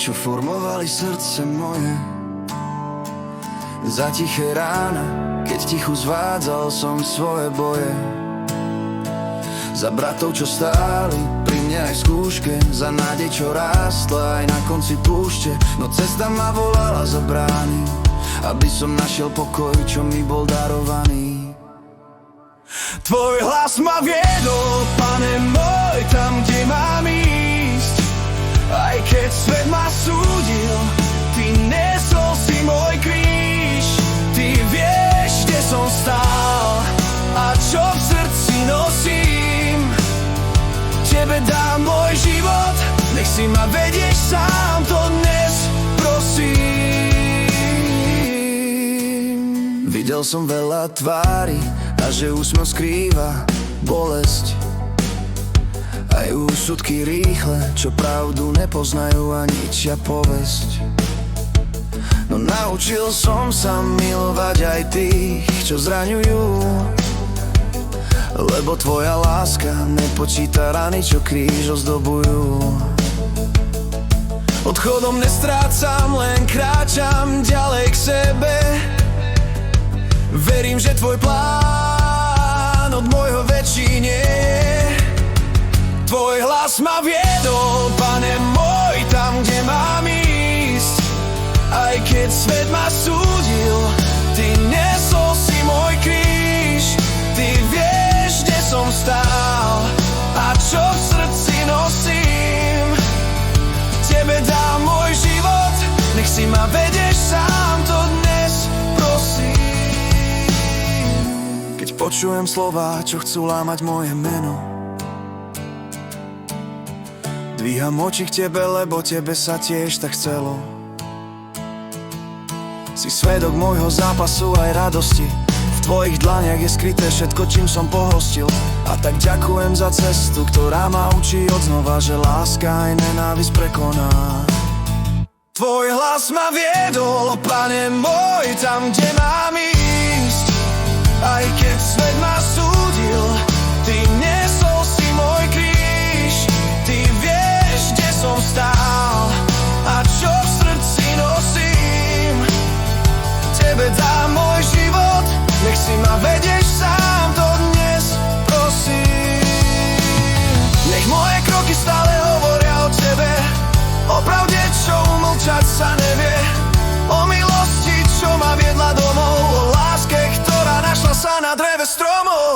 čo formovali srdce moje. Za tiché rána, keď tichu zvádzal som svoje boje. Za bratov, čo stáli pri mne aj v skúške, za nádej, čo rástla aj na konci púšte. No cesta ma volala za brány, aby som našiel pokoj, čo mi bol darovaný. Tvoj hlas ma viedol, Pane môj, tam, kde mám ísť. Aj keď svet ma súdil, Ty nesol si môj kríž. Ty vieš, kde som stál a čo v srdci nosím. Tebe dám môj život, nech si ma vedieš sám, to dnes prosím. Videl som veľa tvári a že úsmev skrýva bolesť. Aj úsudky rýchle, čo pravdu nepoznajú a ničia povesť. No naučil som sa milovať aj tých, čo zraňujú, lebo tvoja láska nepočíta rany, čo kríž ozdobujú. Odchodom nestrácam, len kráčam ďalej k sebe. Verím, že tvoj plán od môjho väčší nie je. Tvoj hlas ma viedol, Pane môj, tam, kde mám ísť. Aj keď svet ma súdil, Ty nesol si môj kríž. Ty vieš, kde som stál a čo v srdci nosím. Tebe dám môj život, nech si ma vedieš sám, to dnes prosím. Keď počujem slová, čo chcú lámať moje meno, dvíham oči k Tebe, lebo Tebe sa tiež tak chcelo. Si svedok môjho zápasu aj radosti, v Tvojich dlaniach je skryté všetko, čím som pohostil. A tak ďakujem za cestu, ktorá ma učí odznova, že láska aj nenávisť prekoná. Tvoj hlas ma viedol, Pane môj, tam, kde mám ísť. Aj keď svet ma súdil, Ty nesol si môj kríž. Ty vieš, kde som stál a čo v srdci nosím. Tebe dám môj život, nech si ma vedieš sám, to dnes prosím. Nech moje kroky stále hovoria o Tebe, o pravde, čo umlčať sa nevie, o milosti, čo ma viedla domov, o láske, ktorá našla sa na dreve stromov.